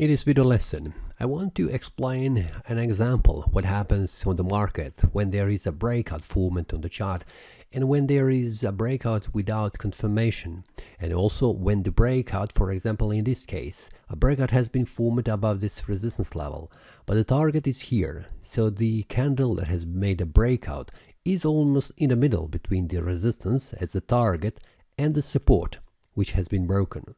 In this video lesson, I want to explain an example what happens on the market when there is a breakout movement on the chart and when there is a breakout without confirmation, and also when the breakout, for example in this case, a breakout has been formed above this resistance level, but the target is here, so the candle that has made a breakout is almost in the middle between the resistance as the target and the support, which has been broken.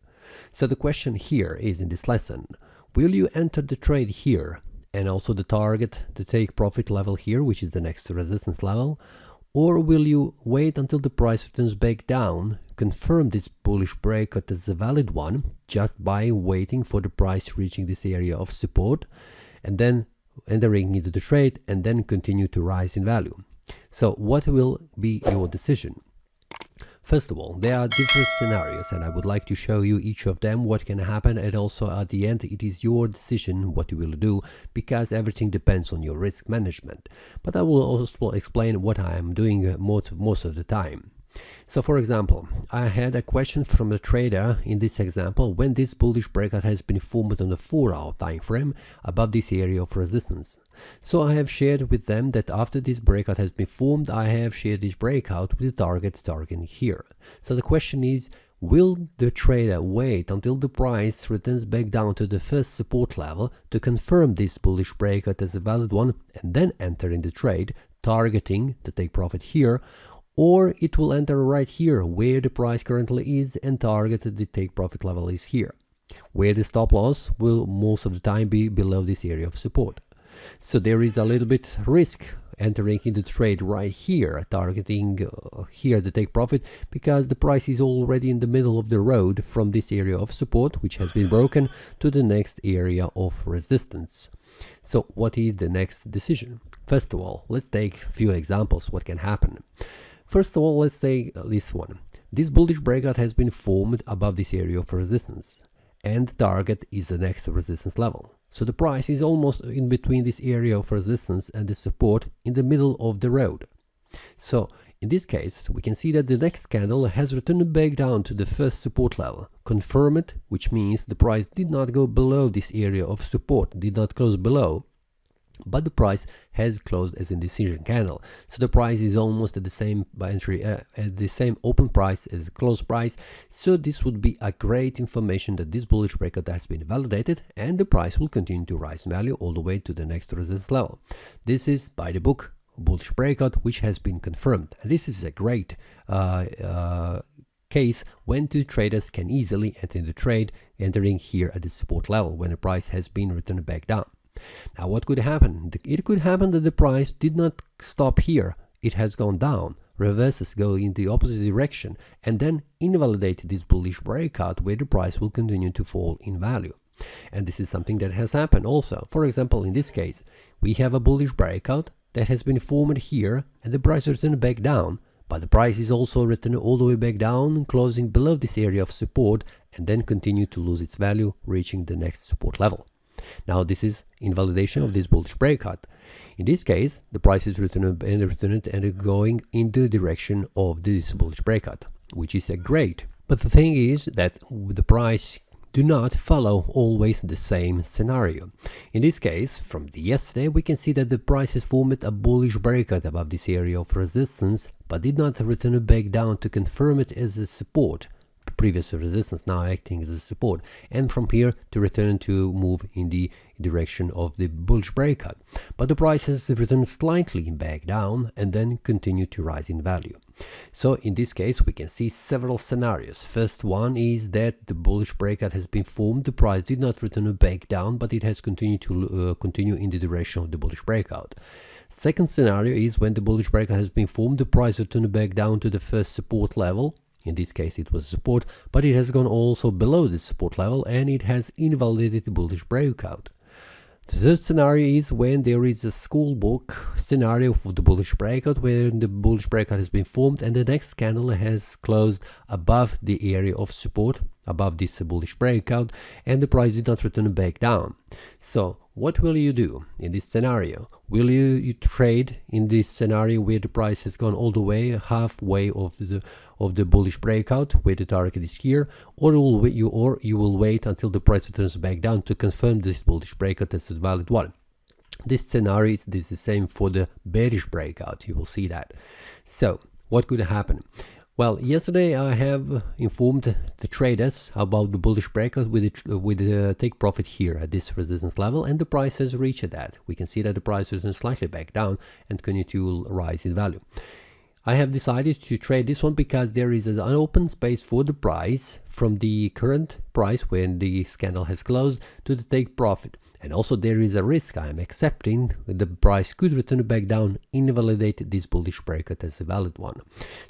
So the question here is in this lesson, will you enter the trade here and also the target, the take profit level here, which is the next resistance level, or will you wait until the price returns back down, confirm this bullish breakout as a valid one just by waiting for the price reaching this area of support and then entering into the trade and then continue to rise in value? So what will be your decision? First of all, there are different scenarios and I would like to show you each of them, what can happen, and also at the end it is your decision what you will do, because everything depends on your risk management. But I will also explain what I am doing most of the time. So for example, I had a question from a trader in this example when this bullish breakout has been formed on the 4-hour time frame above this area of resistance. So I have shared with them that after this breakout has been formed, I have shared this breakout with the target here. So the question is, will the trader wait until the price returns back down to the first support level to confirm this bullish breakout as a valid one and then enter in the trade, targeting the take profit here, or it will enter right here where the price currently is and target the take profit level is here, where the stop loss will most of the time be below this area of support. So there is a little bit risk entering into trade right here, targeting here the take profit, because the price is already in the middle of the road from this area of support, which has been broken, to the next area of resistance. So what is the next decision? First of all, let's take a few examples what can happen. First of all, let's take this one. This bullish breakout has been formed above this area of resistance, and target is the next resistance level. So the price is almost in between this area of resistance and the support in the middle of the road. So in this case, we can see that the next candle has returned back down to the first support level, confirm it, which means the price did not go below this area of support, did not close below, but the price has closed as indecision candle. So the price is almost at the same entry, at the same open price as the close price. So this would be a great information that this bullish breakout has been validated and the price will continue to rise in value all the way to the next resistance level. This is by the book bullish breakout, which has been confirmed. And this is a great case when two traders can easily enter the trade, entering here at the support level when the price has been returned back down. Now what could happen? It could happen that the price did not stop here, it has gone down, reverses, go in the opposite direction, and then invalidate this bullish breakout where the price will continue to fall in value. And this is something that has happened also. For example, in this case, we have a bullish breakout that has been formed here and the price returned back down, but the price is also returned all the way back down, closing below this area of support and then continue to lose its value, reaching the next support level. Now this is invalidation of this bullish breakout. In this case, the price is returned and going in the direction of this bullish breakout, which is a great. But the thing is that the price do not follow always the same scenario. In this case, from the yesterday, we can see that the price has formed a bullish breakout above this area of resistance, but did not return back down to confirm it as a support. Previous resistance now acting as a support, and from here to return to move in the direction of the bullish breakout. But the price has returned slightly back down and then continue to rise in value. So in this case we can see several scenarios. First one is that the bullish breakout has been formed, the price did not return back down, but it has continued to continue in the direction of the bullish breakout. Second scenario is when the bullish breakout has been formed, the price returned back down to the first support level. In this case it was support, but it has gone also below the support level and it has invalidated the bullish breakout. The third scenario is when there is a school book scenario for the bullish breakout, where the bullish breakout has been formed and the next candle has closed above the area of support, above this bullish breakout, and the price did not return back down. So what will you do in this scenario? Will you trade in this scenario where the price has gone all the way halfway of the bullish breakout, where the target is here, or you will wait until the price returns back down to confirm this bullish breakout as a valid one? This scenario is the same for the bearish breakout. You will see that. So what could happen? Well, yesterday I have informed the traders about the bullish breakout with the take profit here at this resistance level, and the price has reached that. We can see that the price returns slightly back down and continue to rise in value. I have decided to trade this one because there is an open space for the price from the current price when the candle has closed to the take profit. And also there is a risk I am accepting the price could return back down, invalidate this bullish breakout as a valid one.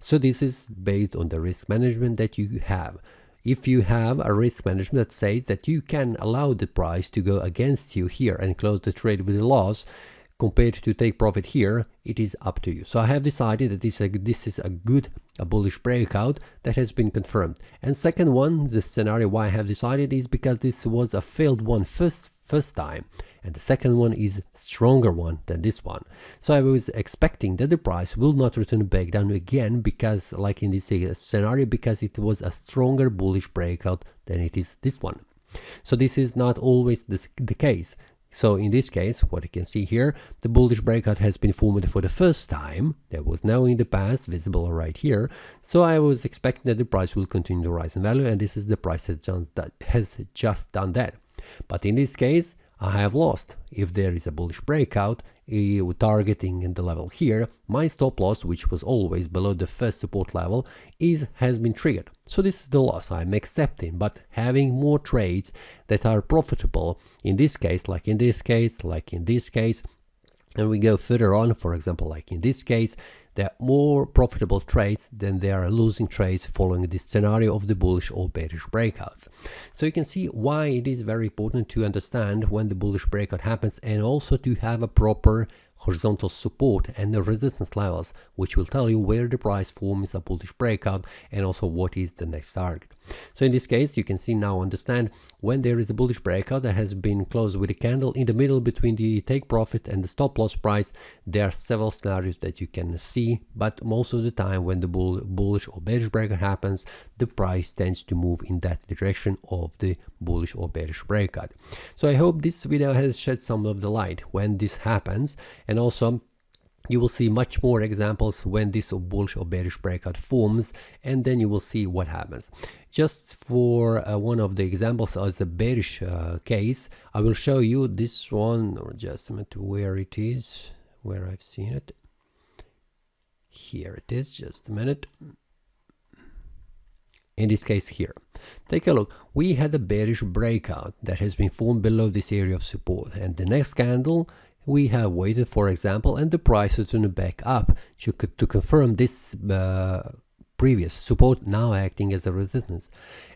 So this is based on the risk management that you have. If you have a risk management that says that you can allow the price to go against you here and close the trade with a loss, compared to take profit here, it is up to you. So I have decided that this is a bullish breakout that has been confirmed. And second one, the scenario why I have decided is because this was a failed one first time, and the second one is stronger one than this one. So I was expecting that the price will not return back down again, because like in this scenario, because it was a stronger bullish breakout than it is this one. So this is not always the case. So in this case, what you can see here, the bullish breakout has been formed for the first time. There was no in the past visible right here. So I was expecting that the price will continue to rise in value, and this is the price has just done that. But in this case, I have lost. If there is a bullish breakout targeting in the level here, my stop loss, which was always below the first support level, has been triggered. So this is the loss I'm accepting, but having more trades that are profitable in this case, like in this case, like in this case, and we go further on, for example, like in this case, there are more profitable trades than there are losing trades following this scenario of the bullish or bearish breakouts. So you can see why it is very important to understand when the bullish breakout happens, and also to have a proper horizontal support and the resistance levels, which will tell you where the price forms a bullish breakout and also what is the next target. So in this case, you can see now, understand when there is a bullish breakout that has been closed with a candle in the middle between the take profit and the stop loss price. There are several scenarios that you can see, but most of the time when the bullish or bearish breakout happens, the price tends to move in that direction of the bullish or bearish breakout. So I hope this video has shed some of the light when this happens, and also you will see much more examples when this bullish or bearish breakout forms, and then you will see what happens. Just for one of the examples as a bearish case, I will show you this one, or just a minute, where it is, where I've seen it. Here it is, just a minute. In this case here, take a look. We had a bearish breakout that has been formed below this area of support, and the next candle we have waited, for example, and the price is going to back up to confirm this previous support, now acting as a resistance.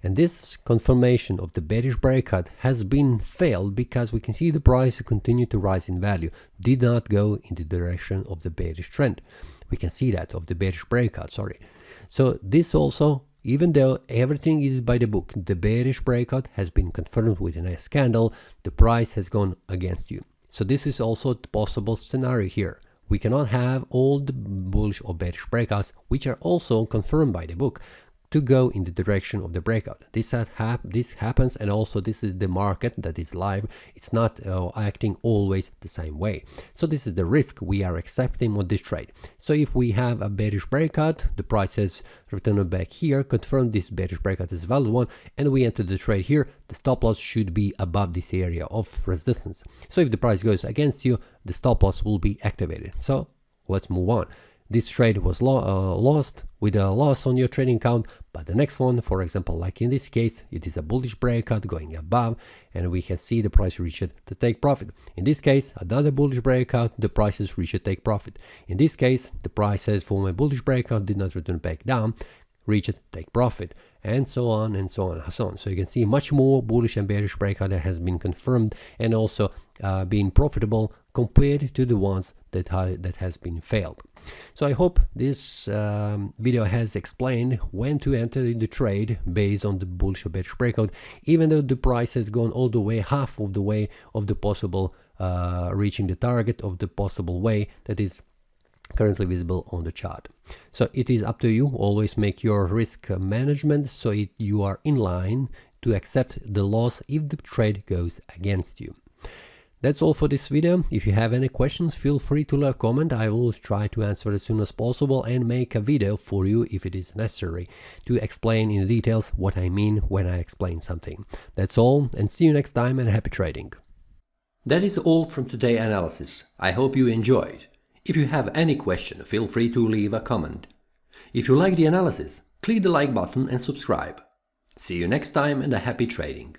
And this confirmation of the bearish breakout has been failed because we can see the price continue to rise in value, did not go in the direction of the bearish trend. We can see that of the bearish breakout, sorry. So this also, even though everything is by the book, the bearish breakout has been confirmed with a nice candle, the price has gone against you. So this is also a possible scenario here. We cannot have all the bullish or bearish breakouts, which are also confirmed by the book, to go in the direction of the breakout. This happens, and also this is the market that is live. It's not acting always the same way. So this is the risk we are accepting on this trade. So if we have a bearish breakout, the price has returned back here, confirm this bearish breakout is a valid one, and we enter the trade here, the stop loss should be above this area of resistance. So if the price goes against you, the stop loss will be activated. So let's move on. This trade was lost with a loss on your trading account, but the next one, for example, like in this case, it is a bullish breakout going above, and we can see the price reach it to take profit. In this case, another bullish breakout, the prices reach it take profit. In this case, the price has formed a bullish breakout, did not return back down, reach it, take profit, and so on and so on and so on. So you can see much more bullish and bearish breakout that has been confirmed, and also being profitable compared to the ones that has been failed. So I hope this video has explained when to enter in the trade based on the bullish or bearish breakout, even though the price has gone all the way, half of the way of the possible reaching the target of the possible way that is currently visible on the chart. So it is up to you. Always make your risk management so you are in line to accept the loss if the trade goes against you. That's all for this video. If you have any questions, feel free to leave a comment. I will try to answer as soon as possible and make a video for you if it is necessary to explain in details what I mean when I explain something. That's all, and see you next time, and happy trading. That is all from today's analysis. I hope you enjoyed. If you have any question, feel free to leave a comment. If you like the analysis, click the like button and subscribe. See you next time, and a happy trading.